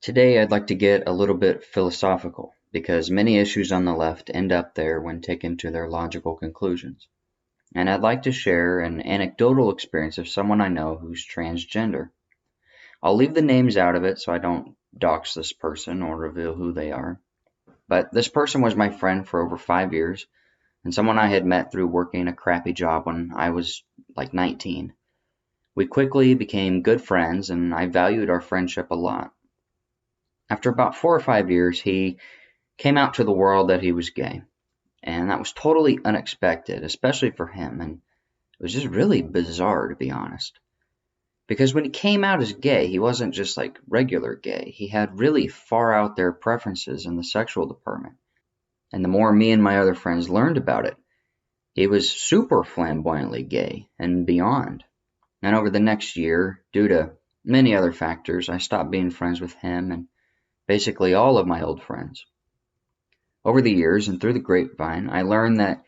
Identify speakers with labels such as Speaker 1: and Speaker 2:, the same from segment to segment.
Speaker 1: Today, I'd like to get a little bit philosophical because many issues on the left end up there when taken to their logical conclusions. And I'd like to share an anecdotal experience of someone I know who's transgender. I'll leave the names out of it so I don't dox this person or reveal who they are. But this person was my friend for over 5 years and someone I had met through working a crappy job when I was like 19. We quickly became good friends and I valued our friendship a lot. After about 4 or 5 years, he came out to the world that he was gay. And that was totally unexpected, especially for him. And it was just really bizarre, to be honest. Because when he came out as gay, he wasn't just like regular gay. He had really far out there preferences in the sexual department. And the more me and my other friends learned about it, he was super flamboyantly gay and beyond. And over the next year, due to many other factors, I stopped being friends with him and basically all of my old friends. Over the years and through the grapevine, I learned that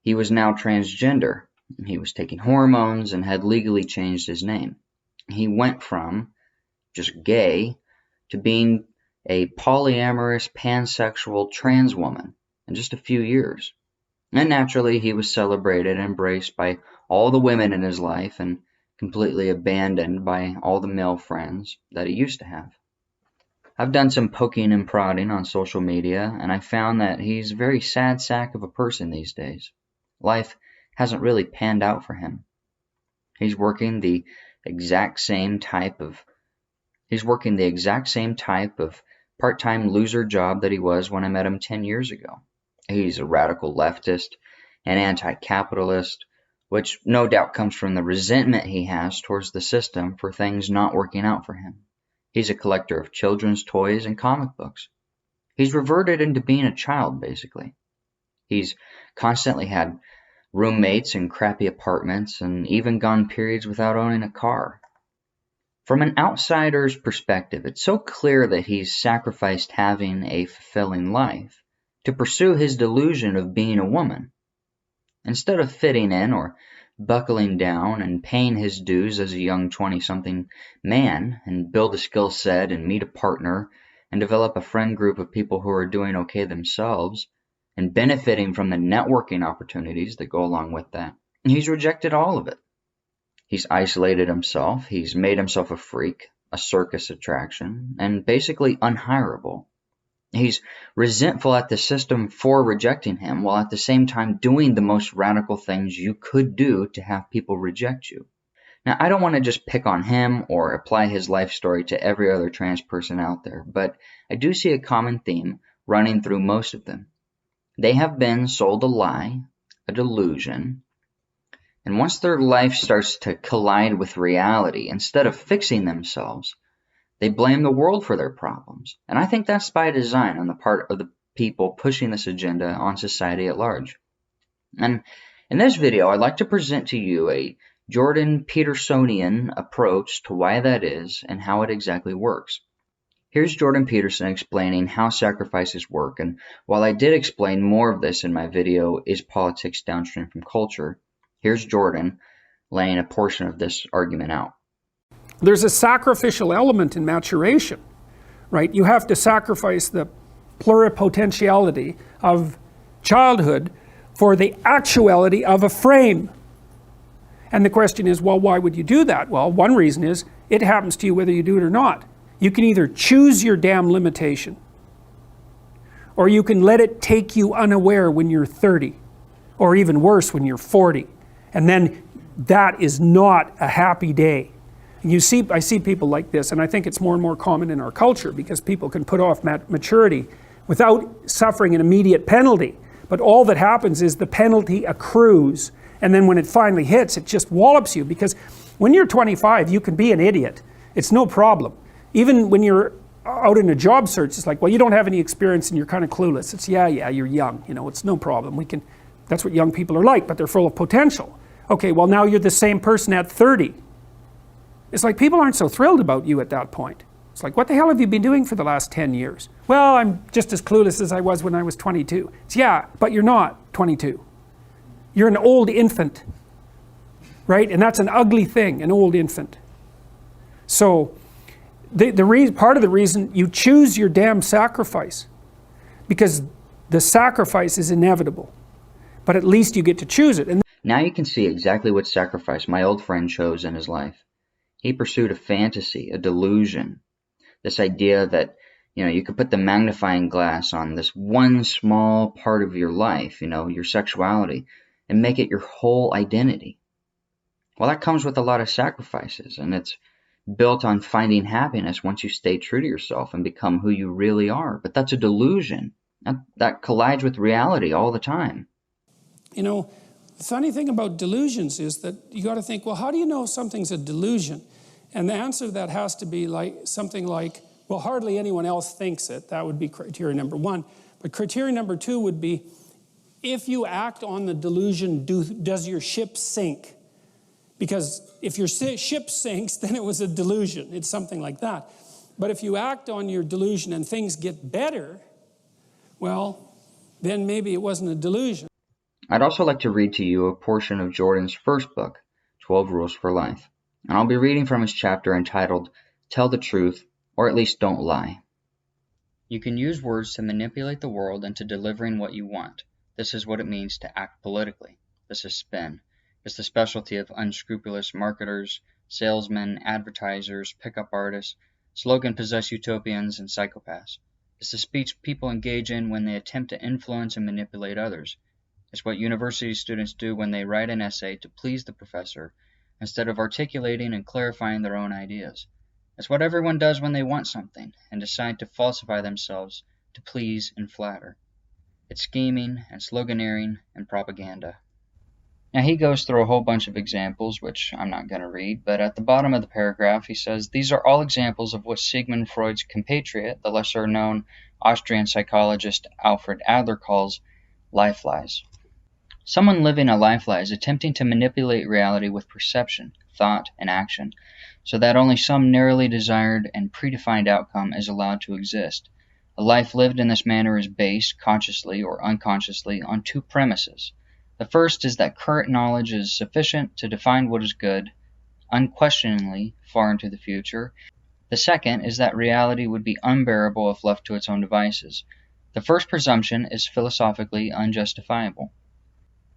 Speaker 1: he was now transgender. He was taking hormones and had legally changed his name. He went from just gay to being a polyamorous, pansexual trans woman in just a few years. And naturally, he was celebrated and embraced by all the women in his life and completely abandoned by all the male friends that he used to have. I've done some poking and prodding on social media, and I found that he's a very sad sack of a person these days. Life hasn't really panned out for him. He's working the exact same type of part-time loser job that he was when I met him 10 years ago. He's a radical leftist and anti-capitalist, which no doubt comes from the resentment he has towards the system for things not working out for him. He's a collector of children's toys and comic books. He's reverted into being a child, basically. He's constantly had roommates in crappy apartments and even gone periods without owning a car. From an outsider's perspective, it's so clear that he's sacrificed having a fulfilling life to pursue his delusion of being a woman. Instead of fitting in or buckling down and paying his dues as a young 20-something man and build a skill set and meet a partner and develop a friend group of people who are doing okay themselves and benefiting from the networking opportunities that go along with that, he's rejected all of it. He's isolated himself, he's made himself a freak, a circus attraction, and basically unhireable. He's resentful at the system for rejecting him, while at the same time doing the most radical things you could do to have people reject you. Now, I don't want to just pick on him or apply his life story to every other trans person out there, but I do see a common theme running through most of them. They have been sold a lie, a delusion, and once their life starts to collide with reality, instead of fixing themselves, they blame the world for their problems. And I think that's by design on the part of the people pushing this agenda on society at large. And in this video, I'd like to present to you a Jordan Petersonian approach to why that is and how it exactly works. Here's Jordan Peterson explaining how sacrifices work. And while I did explain more of this in my video, Is Politics Downstream from Culture? Here's Jordan laying a portion of this argument out.
Speaker 2: There's a sacrificial element in maturation, right? You have to sacrifice the pluripotentiality of childhood for the actuality of a frame. And the question is, well, why would you do that? Well, one reason is it happens to you whether you do it or not. You can either choose your damn limitation, or you can let it take you unaware when you're 30, or even worse, when you're 40. And then that is not a happy day. I see people like this, and I think it's more and more common in our culture because people can put off maturity without suffering an immediate penalty. But all that happens is the penalty accrues, and then when it finally hits, it just wallops you. Because when you're 25, you can be an idiot. It's no problem. Even when you're out in a job search, it's like, well, you don't have any experience and you're kind of clueless. It's, yeah, you're young. It's no problem. That's what young people are like, but they're full of potential. Okay, well, now you're the same person at 30. It's like people aren't so thrilled about you at that point. It's like, what the hell have you been doing for the last 10 years? Well, I'm just as clueless as I was when I was 22. It's, yeah, but you're not 22. You're an old infant, right? And that's an ugly thing, an old infant. So part of the reason you choose your damn sacrifice, because the sacrifice is inevitable, but at least you get to choose it. And
Speaker 1: now you can see exactly what sacrifice my old friend chose in his life. He pursued a fantasy, a delusion, this idea that you could put the magnifying glass on this one small part of your life, your sexuality, and make it your whole identity. Well, that comes with a lot of sacrifices, and it's built on finding happiness once you stay true to yourself and become who you really are. But that's a delusion. That collides with reality all the time.
Speaker 2: The funny thing about delusions is that you got to think, well, how do you know something's a delusion? And the answer to that has to be something like, well, hardly anyone else thinks it. That would be criteria number one. But criteria number two would be, if you act on the delusion, does your ship sink? Because if your ship sinks, then it was a delusion. It's something like that. But if you act on your delusion and things get better, well, then maybe it wasn't a delusion.
Speaker 1: I'd also like to read to you a portion of Jordan's first book, 12 Rules for Life. And I'll be reading from his chapter entitled, Tell the Truth, or at least Don't Lie. You can use words to manipulate the world into delivering what you want. This is what it means to act politically. This is spin. It's the specialty of unscrupulous marketers, salesmen, advertisers, pickup artists, slogan-possessed utopians, and psychopaths. It's the speech people engage in when they attempt to influence and manipulate others. It's what university students do when they write an essay to please the professor, instead of articulating and clarifying their own ideas. It's what everyone does when they want something and decide to falsify themselves to please and flatter. It's scheming and sloganeering and propaganda. Now he goes through a whole bunch of examples, which I'm not going to read, but at the bottom of the paragraph he says, these are all examples of what Sigmund Freud's compatriot, the lesser-known Austrian psychologist Alfred Adler, calls life lies. Someone living a life lie is attempting to manipulate reality with perception, thought, and action, so that only some narrowly desired and predefined outcome is allowed to exist. A life lived in this manner is based, consciously or unconsciously, on two premises. The first is that current knowledge is sufficient to define what is good, unquestioningly far into the future. The second is that reality would be unbearable if left to its own devices. The first presumption is philosophically unjustifiable.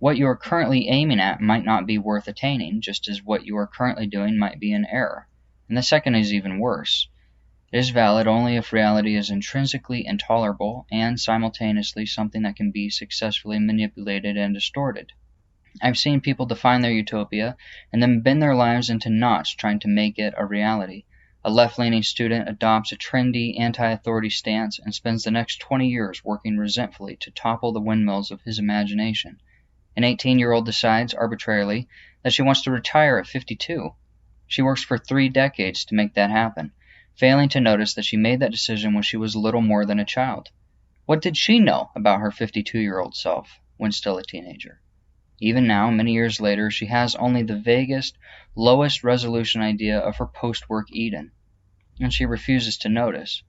Speaker 1: What you are currently aiming at might not be worth attaining, just as what you are currently doing might be an error. And the second is even worse. It is valid only if reality is intrinsically intolerable and simultaneously something that can be successfully manipulated and distorted. I've seen people define their utopia and then bend their lives into knots trying to make it a reality. A left-leaning student adopts a trendy, anti-authority stance and spends the next 20 years working resentfully to topple the windmills of his imagination. An 18-year-old decides arbitrarily that she wants to retire at 52. She works for 3 decades to make that happen, failing to notice that she made that decision when she was little more than a child. What did she know about her 52-year-old self when still a teenager? Even now, many years later, she has only the vaguest, lowest resolution idea of her post-work Eden, and she refuses to notice.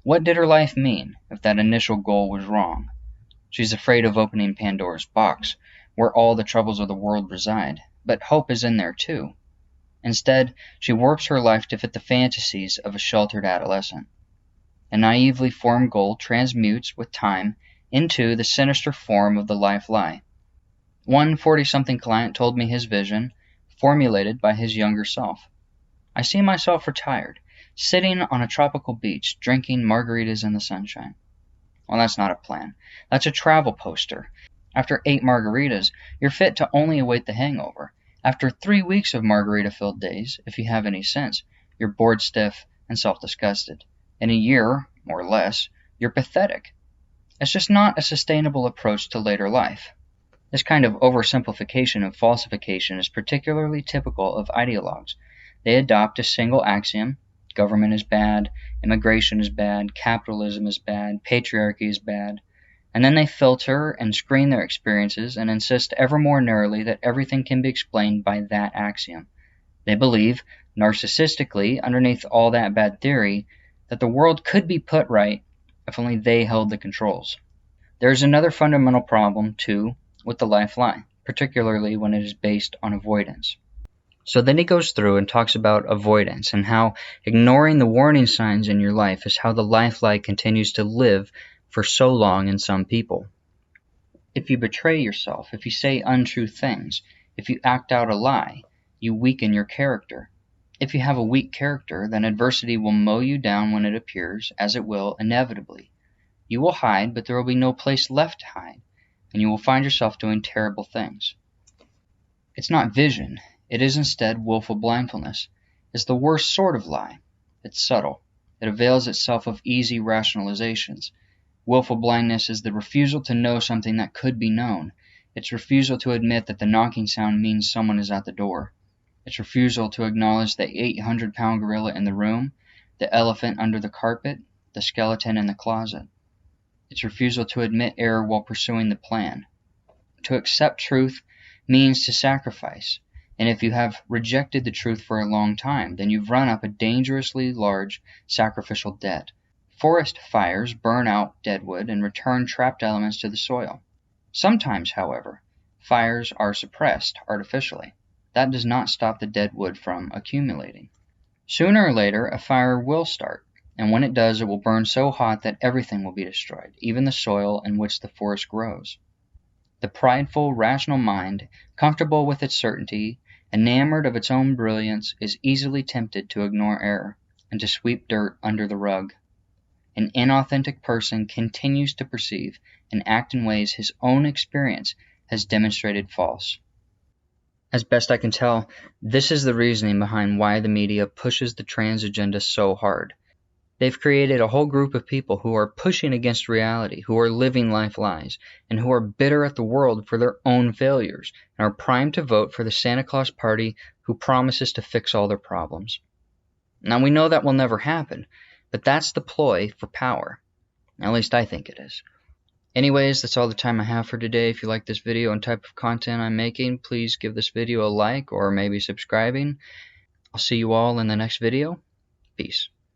Speaker 1: What did her life mean if that initial goal was wrong? She's afraid of opening Pandora's box, where all the troubles of the world reside, but hope is in there too. Instead, she warps her life to fit the fantasies of a sheltered adolescent. A naively formed goal transmutes with time into the sinister form of the life lie. One 40-something client told me his vision, formulated by his younger self. I see myself retired, sitting on a tropical beach, drinking margaritas in the sunshine. Well, that's not a plan. That's a travel poster. After 8 margaritas, you're fit to only await the hangover. After 3 weeks of margarita-filled days, if you have any sense, you're bored stiff and self-disgusted. In a year, or less, you're pathetic. It's just not a sustainable approach to later life. This kind of oversimplification and falsification is particularly typical of ideologues. They adopt a single axiom: government is bad, immigration is bad, capitalism is bad, patriarchy is bad. And then they filter and screen their experiences and insist ever more narrowly that everything can be explained by that axiom. They believe, narcissistically, underneath all that bad theory, that the world could be put right if only they held the controls. There is another fundamental problem, too, with the life lie, particularly when it is based on avoidance. So then he goes through and talks about avoidance and how ignoring the warning signs in your life is how the life lie continues to live for so long in some people. If you betray yourself, if you say untrue things, if you act out a lie, you weaken your character. If you have a weak character, then adversity will mow you down when it appears, as it will inevitably. You will hide, but there will be no place left to hide, and you will find yourself doing terrible things. It's not vision. It is instead willful blindness. It's the worst sort of lie. It's subtle. It avails itself of easy rationalizations. Willful blindness is the refusal to know something that could be known. It's refusal to admit that the knocking sound means someone is at the door. It's refusal to acknowledge the 800-pound gorilla in the room, the elephant under the carpet, the skeleton in the closet. It's refusal to admit error while pursuing the plan. To accept truth means to sacrifice, and if you have rejected the truth for a long time, then you've run up a dangerously large sacrificial debt. Forest fires burn out deadwood and return trapped elements to the soil. Sometimes, however, fires are suppressed artificially. That does not stop the dead wood from accumulating. Sooner or later, a fire will start, and when it does, it will burn so hot that everything will be destroyed, even the soil in which the forest grows. The prideful, rational mind, comfortable with its certainty, enamored of its own brilliance, is easily tempted to ignore error and to sweep dirt under the rug. An inauthentic person continues to perceive and act in ways his own experience has demonstrated false. As best I can tell, this is the reasoning behind why the media pushes the trans agenda so hard. They've created a whole group of people who are pushing against reality, who are living life lies, and who are bitter at the world for their own failures, and are primed to vote for the Santa Claus party who promises to fix all their problems. Now, we know that will never happen, but that's the ploy for power. At least I think it is. Anyways, that's all the time I have for today. If you like this video and type of content I'm making, please give this video a like or maybe subscribing. I'll see you all in the next video. Peace.